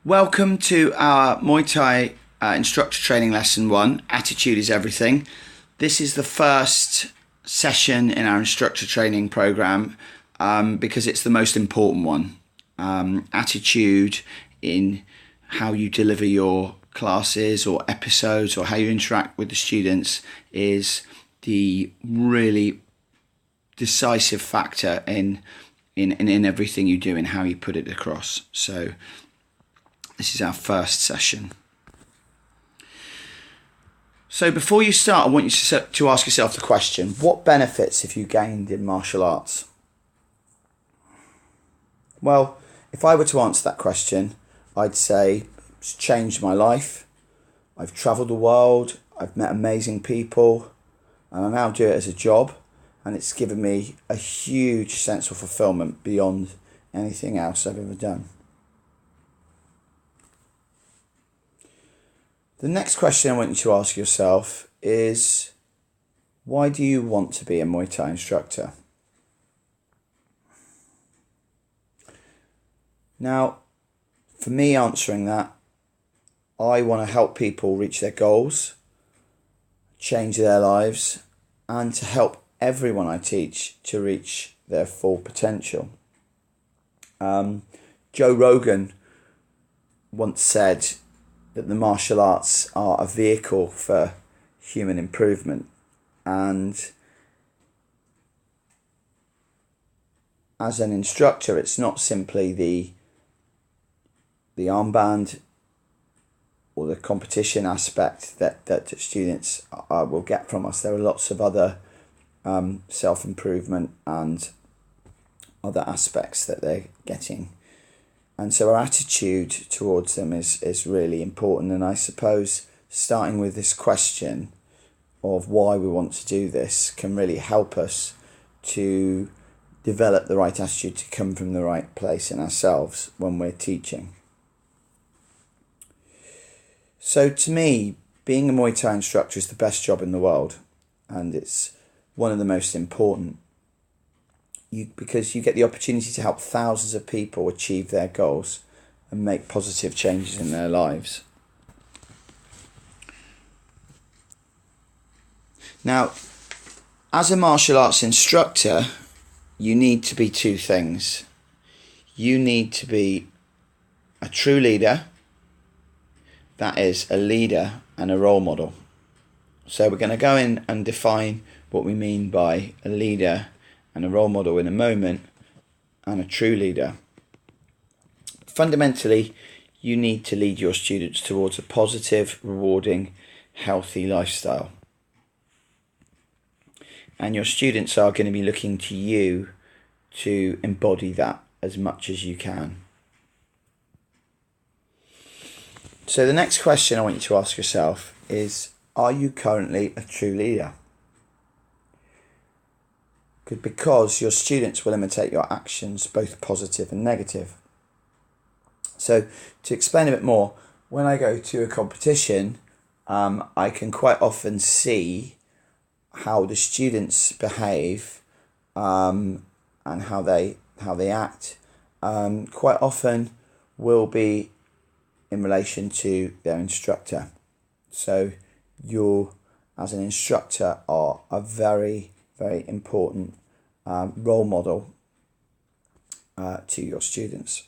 Welcome to our Muay Thai instructor training lesson 1, Attitude is Everything. This is the first session in our instructor training program because it's the most important one. Attitude in how you deliver your classes or episodes or how you interact with the students is the really decisive factor in everything you do and how you put it across. So this is our first session. So before you start, I want you to ask yourself the question, what benefits have you gained in martial arts? Well, if I were to answer that question, I'd say it's changed my life. I've travelled the world, I've met amazing people, and I now do it as a job, and it's given me a huge sense of fulfilment beyond anything else I've ever done. The next question I want you to ask yourself is, why do you want to be a Muay Thai instructor? Now, for me answering that, I want to help people reach their goals, change their lives, and to help everyone I teach to reach their full potential. Joe Rogan once said that the martial arts are a vehicle for human improvement, and as an instructor, it's not simply the armband or the competition aspect that students will get from us. There are lots of other self-improvement and other aspects that they're getting. And so our attitude towards them is really important. And I suppose starting with this question of why we want to do this can really help us to develop the right attitude to come from the right place in ourselves when we're teaching. So to me, being a Muay Thai instructor is the best job in the world, and it's one of the most important. Because you get the opportunity to help thousands of people achieve their goals and make positive changes in their lives. Now, as a martial arts instructor, you need to be two things. You need to be a true leader, that is, a leader and a role model. So we're going to go in and define what we mean by a leader and a role model in a moment, and a true leader. Fundamentally, you need to lead your students towards a positive, rewarding, healthy lifestyle. And your students are going to be looking to you to embody that as much as you can. So the next question I want you to ask yourself is, are you currently a true leader? Because your students will imitate your actions, both positive and negative. So to explain a bit more, when I go to a competition, I can quite often see how the students behave and how they act. Quite often will be in relation to their instructor. So you, as an instructor, are a very, very important role model to your students.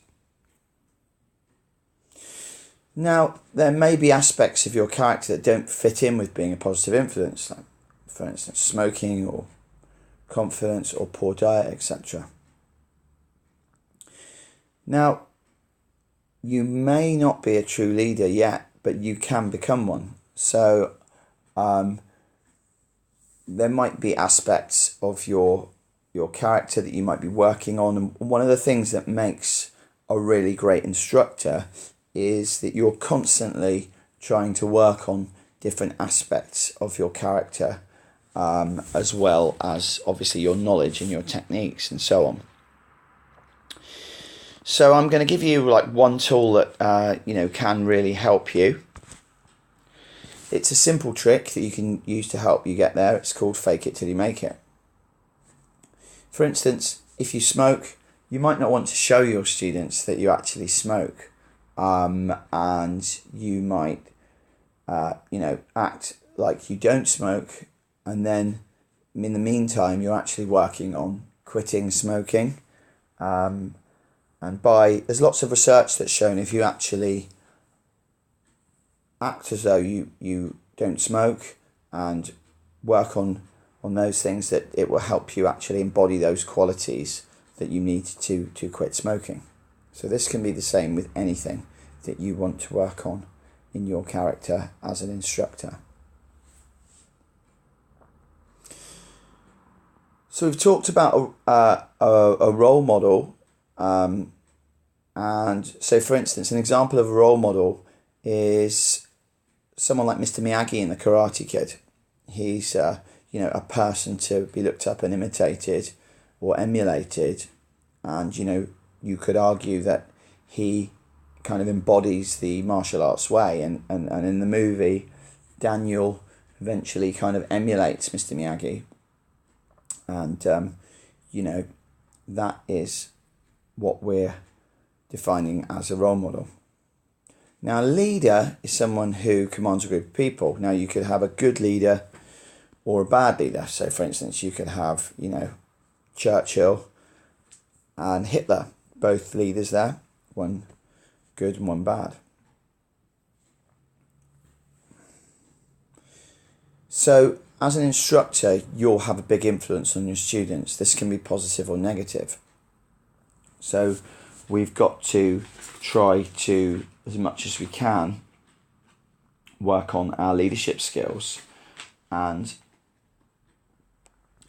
Now, there may be aspects of your character that don't fit in with being a positive influence, like, for instance, smoking or confidence or poor diet, etc. Now, you may not be a true leader yet, but you can become one. So there might be aspects of your character that you might be working on. And one of the things that makes a really great instructor is that you're constantly trying to work on different aspects of your character, as well as obviously your knowledge and your techniques and so on. So I'm going to give you like one tool that can really help you. It's a simple trick that you can use to help you get there. It's called fake it till you make it. For instance, if you smoke, you might not want to show your students that you actually smoke. and you might act like you don't smoke, and then in the meantime you're actually working on quitting smoking. And there's lots of research that's shown if you actually act as though you don't smoke and work on those things, that it will help you actually embody those qualities that you need to quit smoking. So this can be the same with anything that you want to work on in your character as an instructor. So we've talked about a role model, and so for instance, an example of a role model is someone like Mr. Miyagi in The Karate Kid. He's a person to be looked up and imitated or emulated, and you could argue that he kind of embodies the martial arts way, and in the movie Daniel eventually kind of emulates Mr. Miyagi, and that is what we're defining as a role model. Now, a leader is someone who commands a group of people. Now, you could have a good leader or a bad leader. So, for instance, you could have, Churchill and Hitler, both leaders there, one good and one bad. So, as an instructor, you'll have a big influence on your students. This can be positive or negative. So, we've got to try to, as much as we can, work on our leadership skills, and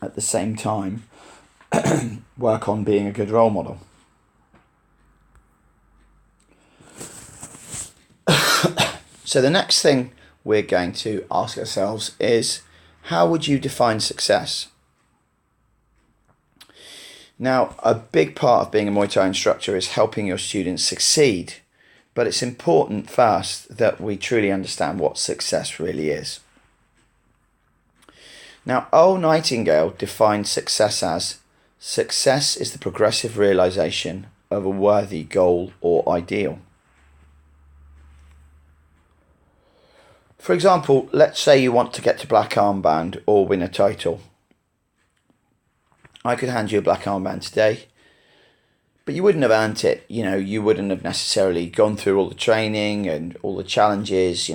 at the same time work on being a good role model. So the next thing we're going to ask ourselves is, how would you define success? Now, a big part of being a Muay Thai instructor is helping your students succeed, but it's important first that we truly understand what success really is. Now, Earl Nightingale defined success as, success is the progressive realization of a worthy goal or ideal. For example, let's say you want to get to black armband or win a title. I could hand you a black armband today, but you wouldn't have earned it. You wouldn't have necessarily gone through all the training and all the challenges,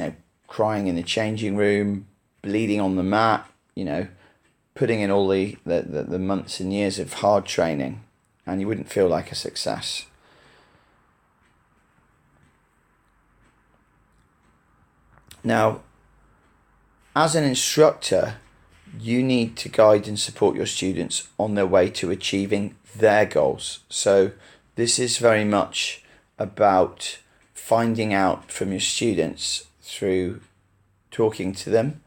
crying in the changing room, bleeding on the mat, putting in all the months and years of hard training, and you wouldn't feel like a success. Now, as an instructor, you need to guide and support your students on their way to achieving their goals. So this is very much about finding out from your students through talking to them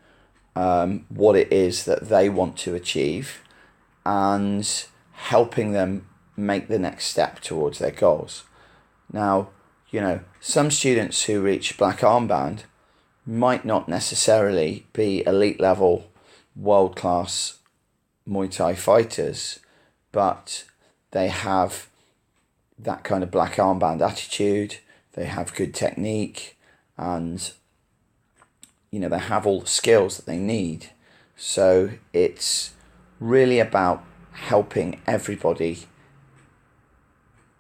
what it is that they want to achieve, and helping them make the next step towards their goals. Now, some students who reach black armband might not necessarily be elite level, world-class Muay Thai fighters, but they have that kind of black armband attitude, they have good technique, and they have all the skills that they need. So it's really about helping everybody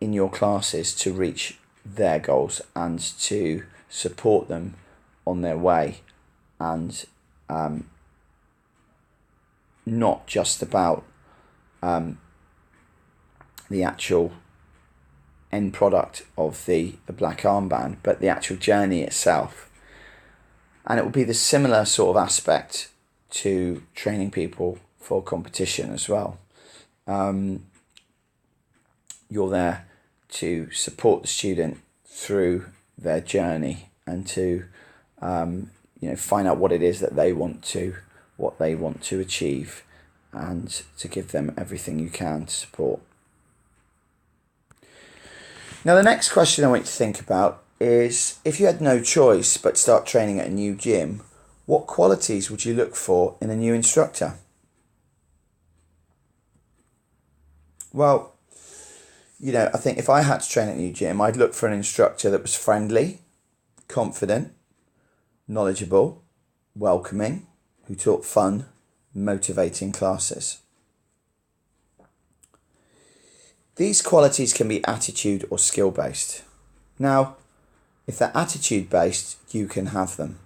in your classes to reach their goals and to support them on their way, and not just about the actual end product of the black armband, but the actual journey itself. And it will be the similar sort of aspect to training people for competition as well. You're there to support the student through their journey, and to find out what it is that they want to achieve, and to give them everything you can to support. Now, the next question I want you to think about is, if you had no choice but start training at a new gym, what qualities would you look for in a new instructor? Well, I think if I had to train at a new gym, I'd look for an instructor that was friendly, confident, knowledgeable, welcoming, who taught fun, motivating classes. These qualities can be attitude or skill based. Now, if they're attitude based, you can have them.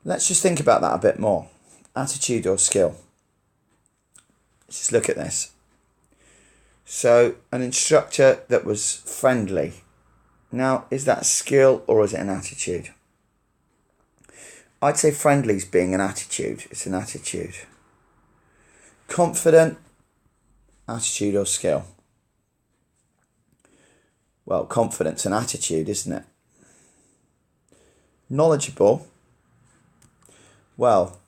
Let's just think about that a bit more. Attitude or skill. Let's just look at this. So, an instructor that was friendly. Now, is that a skill or is it an attitude? I'd say friendly's being an attitude. It's an attitude. Confident, attitude or skill? Well, confidence and attitude, isn't it? Knowledgeable, well,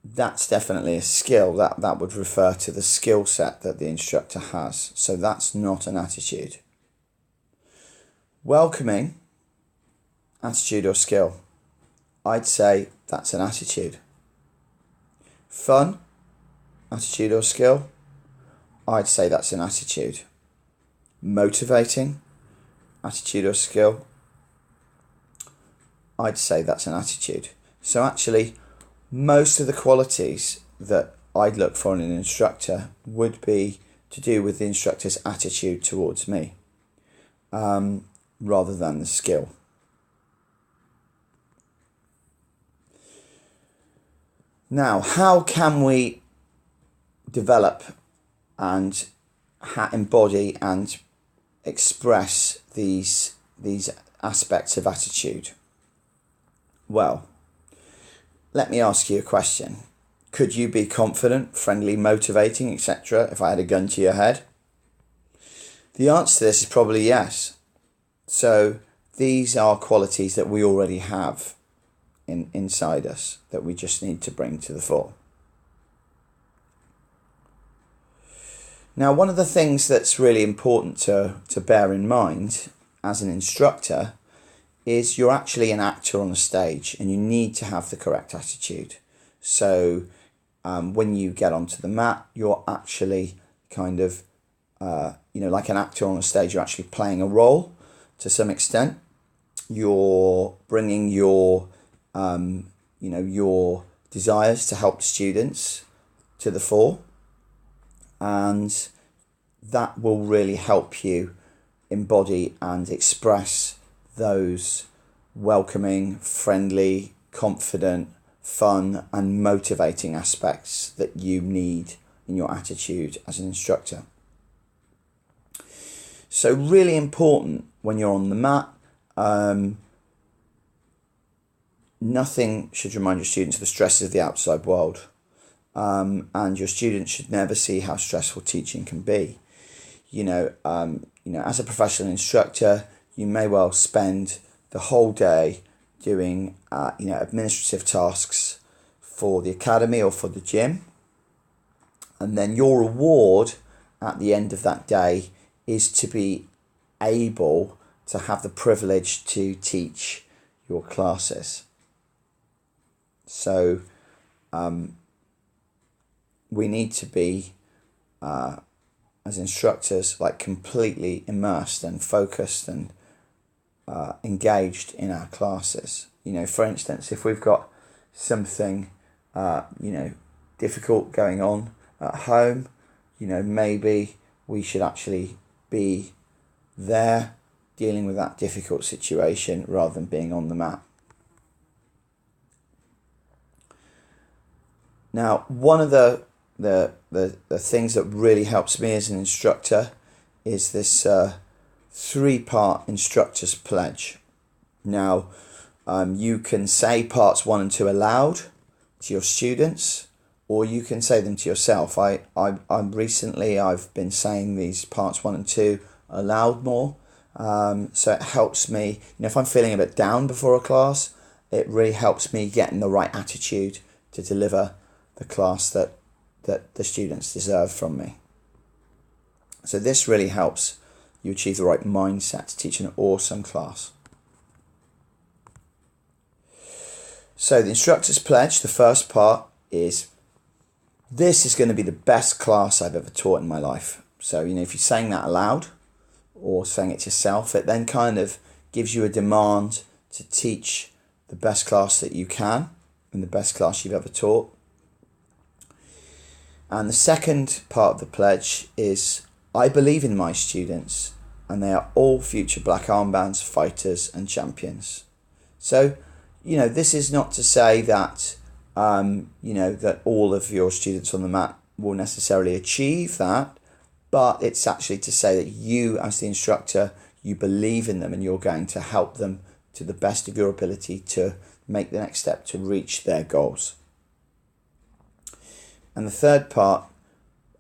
that's definitely a skill. That would refer to the skill set that the instructor has. So that's not an attitude. Welcoming, attitude or skill? I'd say that's an attitude. Fun, attitude or skill? I'd say that's an attitude. Motivating, attitude or skill? I'd say that's an attitude. So actually, most of the qualities that I'd look for in an instructor would be to do with the instructor's attitude towards me, rather than the skill. Now, how can we develop and embody and express these aspects of attitude? Well, let me ask you a question. Could you be confident, friendly, motivating, etc. if I had a gun to your head? The answer to this is probably yes. So these are qualities that we already have inside us that we just need to bring to the fore. Now, one of the things that's really important to bear in mind as an instructor is you're actually an actor on the stage and you need to have the correct attitude. So when you get onto the mat, you're actually kind of, like an actor on the stage, you're actually playing a role to some extent. You're bringing your desires to help students to the fore, and that will really help you embody and express those welcoming, friendly, confident, fun and motivating aspects that you need in your attitude as an instructor. So really important when you're on the mat. Nothing should remind your students of the stresses of the outside world, and your students should never see how stressful teaching can be. As a professional instructor, you may well spend the whole day doing administrative tasks for the academy or for the gym, and then your reward at the end of that day is to be able to have the privilege to teach your classes. So we need to be as instructors completely immersed and focused and engaged in our classes. For instance, if we've got something difficult going on at home, maybe we should actually be there dealing with that difficult situation rather than being on the mat. Now, one of the things that really helps me as an instructor is this 3-part instructor's pledge. Now, you can say parts 1 and 2 aloud to your students, or you can say them to yourself. I've been saying these parts 1 and 2 aloud more, so it helps me. If I'm feeling a bit down before a class, it really helps me get in the right attitude to deliver the class that the students deserve from me. So this really helps you achieve the right mindset to teach an awesome class. So the instructor's pledge, the first part, is this is going to be the best class I've ever taught in my life. So, if you're saying that aloud or saying it to yourself, it then kind of gives you a demand to teach the best class that you can and the best class you've ever taught. And the second part of the pledge is, I believe in my students and they are all future black armbands, fighters and champions. So, this is not to say that, that all of your students on the mat will necessarily achieve that, but it's actually to say that you, as the instructor, you believe in them and you're going to help them to the best of your ability to make the next step to reach their goals. And the third part,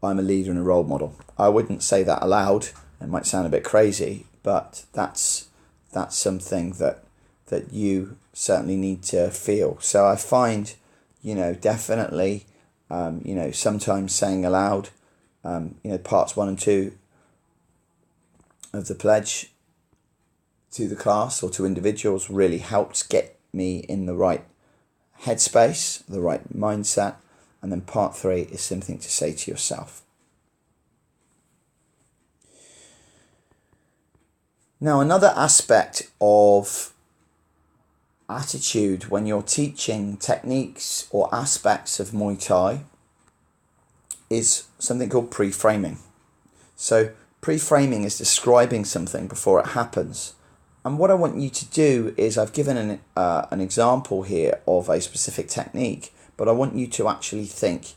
I'm a leader and a role model. I wouldn't say that aloud. It might sound a bit crazy, but that's something that you certainly need to feel. So I find, definitely, sometimes saying aloud, parts 1 and 2 of the pledge to the class or to individuals really helps get me in the right headspace, the right mindset. And then part 3 is something to say to yourself. Now, another aspect of attitude when you're teaching techniques or aspects of Muay Thai is something called pre-framing. So pre-framing is describing something before it happens. And what I want you to do is, I've given an example here of a specific technique, but I want you to actually think,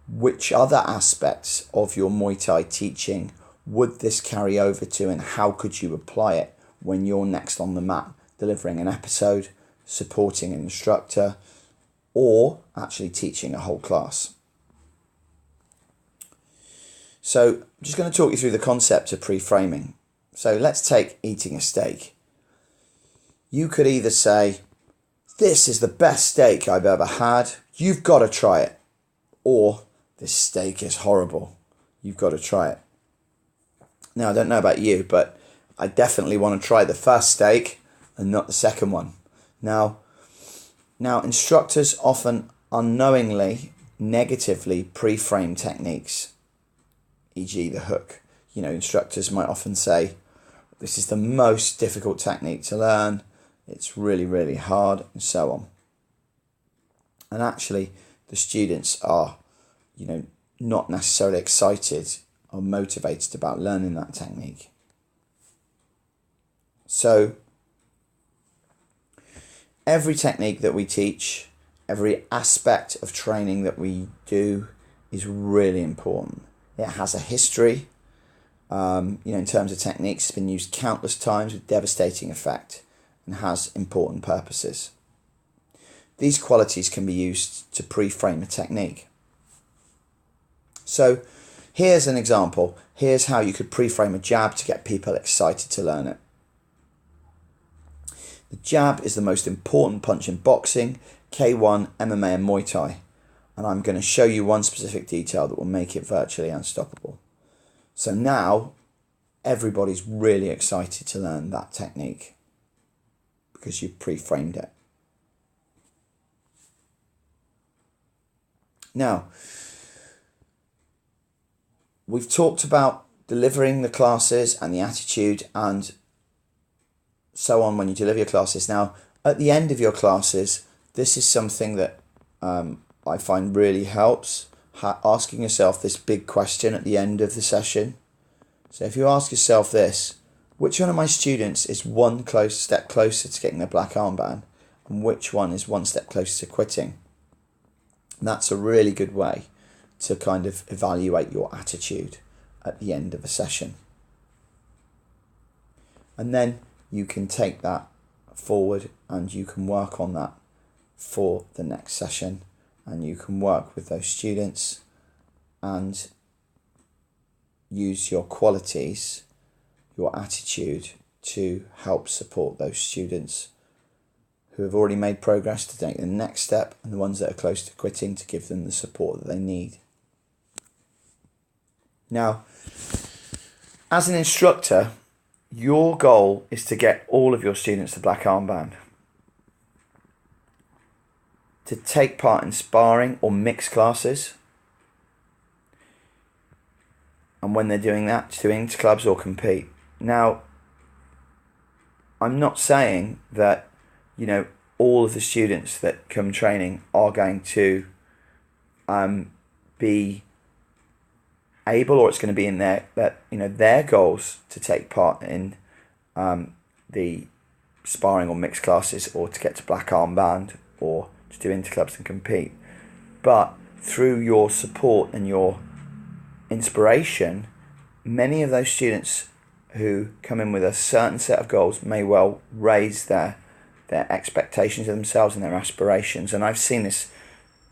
which other aspects of your Muay Thai teaching would this carry over to, and how could you apply it when you're next on the mat delivering an episode, supporting an instructor, or actually teaching a whole class. So I'm just going to talk you through the concept of pre-framing. So let's take eating a steak. You could either say, this is the best steak I've ever had, you've got to try it. Or, this steak is horrible, you've got to try it. Now, I don't know about you, but I definitely want to try the first steak and not the second one. Now, instructors often unknowingly, negatively pre-frame techniques, e.g. the hook. Instructors might often say, this is the most difficult technique to learn, it's really, really hard, and so on. And actually, the students are, not necessarily excited or motivated about learning that technique. So, every technique that we teach, every aspect of training that we do is really important. It has a history. In terms of techniques, it's been used countless times with devastating effect and has important purposes. These qualities can be used to pre-frame a technique. So here's an example. Here's how you could pre-frame a jab to get people excited to learn it. The jab is the most important punch in boxing, K1, MMA and Muay Thai. And I'm going to show you one specific detail that will make it virtually unstoppable. So now everybody's really excited to learn that technique because you've pre-framed it. Now, we've talked about delivering the classes and the attitude and so on when you deliver your classes. Now, at the end of your classes, this is something that I find really helps, asking yourself this big question at the end of the session. So if you ask yourself this, which one of my students is one step closer to getting their black armband, and which one is one step closer to quitting? And that's a really good way to kind of evaluate your attitude at the end of a session. And then you can take that forward and you can work on that for the next session, and you can work with those students and use your qualities, your attitude to help support those students who have already made progress to take the next step, and the ones that are close to quitting to give them the support that they need. Now, as an instructor, your goal is to get all of your students to black armband, to take part in sparring or mixed classes, and when they're doing that, to do interclubs or compete. Now, I'm not saying that, all of the students that come training are going to be able, or it's going to be in their goals to take part in the sparring or mixed classes, or to get to black armband, or to do interclubs and compete. But through your support and your inspiration, many of those students who come in with a certain set of goals may well raise their expectations of themselves and their aspirations. And I've seen this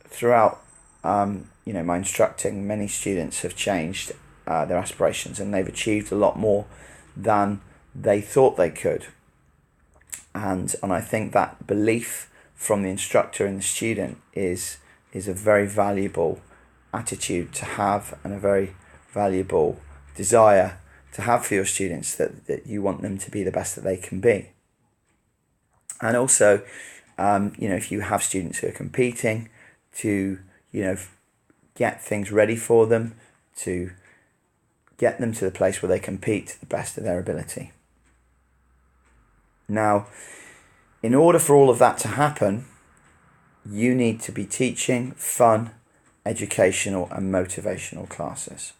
throughout my instructing. Many students have changed their aspirations, and they've achieved a lot more than they thought they could. And I think that belief from the instructor in the student is a very valuable attitude to have, and a very valuable desire to have for your students, that you want them to be the best that they can be. And also, if you have students who are competing, to get things ready for them, to get them to the place where they compete to the best of their ability. Now, in order for all of that to happen, you need to be teaching fun, educational and motivational classes.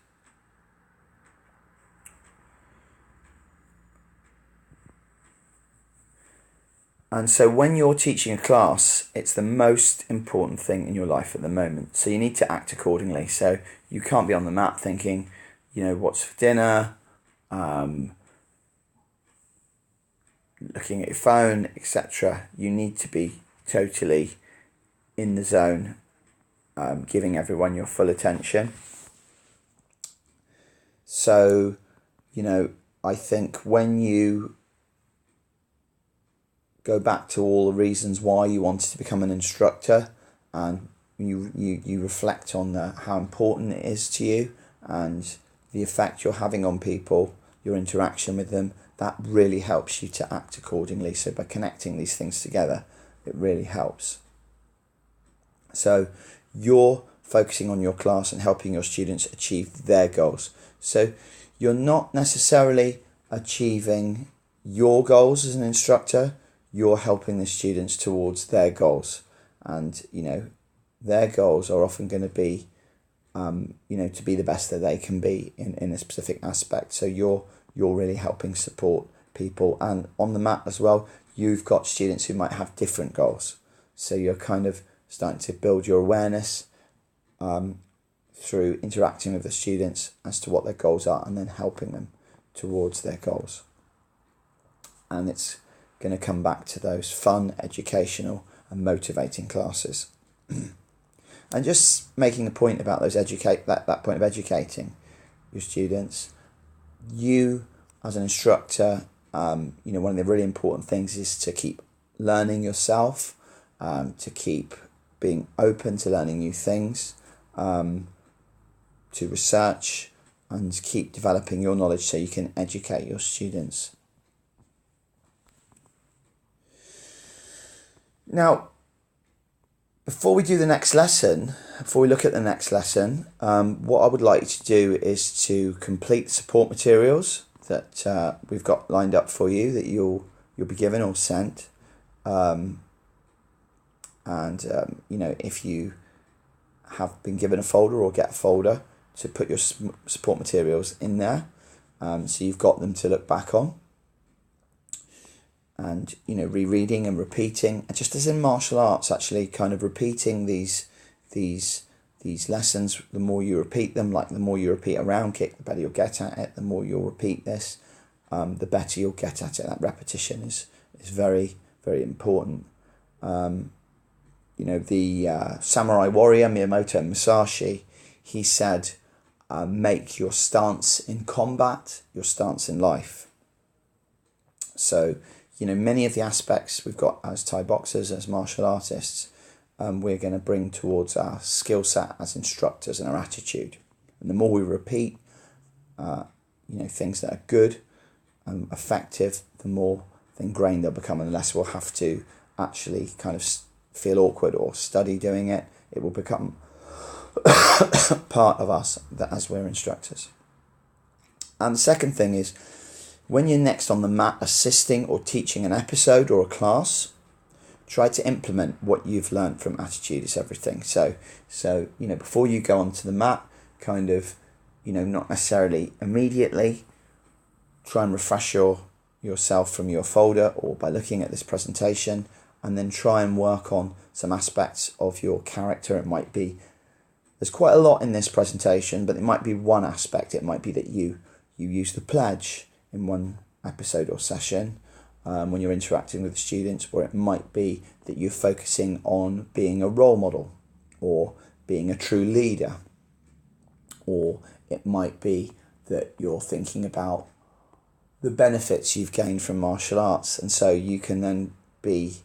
And so when you're teaching a class, it's the most important thing in your life at the moment. So you need to act accordingly. So you can't be on the mat thinking, what's for dinner, looking at your phone, etc. You need to be totally in the zone, giving everyone your full attention. So, I think when you go back to all the reasons why you wanted to become an instructor, and you reflect on how important it is to you and the effect you're having on people, your interaction with them, that really helps you to act accordingly. So by connecting these things together, it really helps. So you're focusing on your class and helping your students achieve their goals. So you're not necessarily achieving your goals as an instructor, you're helping the students towards their goals. And, their goals are often going to be, to be the best that they can be in a specific aspect. So you're really helping support people. And on the mat as well, you've got students who might have different goals. So you're kind of starting to build your awareness through interacting with the students as to what their goals are, and then helping them towards their goals. And it's going to come back to those fun, educational and motivating classes. And just making a point about those that point of educating your students. You as an instructor, one of the really important things is to keep learning yourself, to keep being open to learning new things, to research, and keep developing your knowledge so you can educate your students. Now, before we look at the next lesson, what I would like to do is to complete the support materials that we've got lined up for you, that you'll be given or sent. If you have been given a folder or get a folder, to put your support materials in there, so you've got them to look back on. And rereading and repeating, and just as in martial arts, actually kind of repeating these lessons. The more you repeat them, like the more you repeat a round kick, the better you'll get at it. The more you'll repeat this, the better you'll get at it. That repetition is very, very important. The samurai warrior Miyamoto Musashi, he said, make your stance in combat your stance in life. So many of the aspects we've got as Thai boxers, as martial artists, we're going to bring towards our skill set as instructors and our attitude. And the more we repeat, things that are good and effective, the more ingrained they'll become, and the less we'll have to actually kind of feel awkward or study doing it. It will become part of us as we're instructors. And the second thing is, when you're next on the mat assisting or teaching an episode or a class, try to implement what you've learned from Attitude is Everything. So before you go onto the mat, kind of, not necessarily immediately, try and refresh yourself from your folder or by looking at this presentation, and then try and work on some aspects of your character. It might be, there's quite a lot in this presentation, but it might be one aspect. It might be that you use the pledge in one episode or session when you're interacting with the students, or it might be that you're focusing on being a role model or being a true leader, or it might be that you're thinking about the benefits you've gained from martial arts, and so you can then be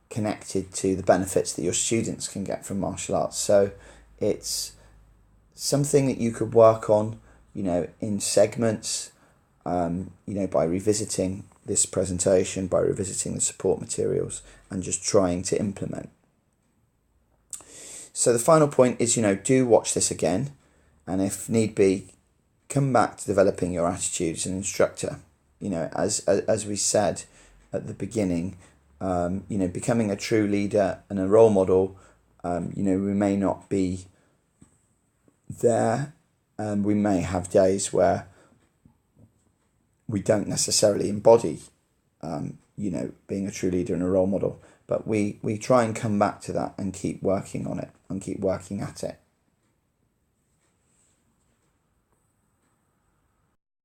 connected to the benefits that your students can get from martial arts. So it's something that you could work on, in segments, by revisiting this presentation, by revisiting the support materials, and just trying to implement. So the final point is, do watch this again, and if need be, come back to developing your attitude as an instructor. As we said at the beginning, becoming a true leader and a role model, we may not be there, and we may have days where we don't necessarily embody, being a true leader and a role model, but we try and come back to that and keep working on it and keep working at it.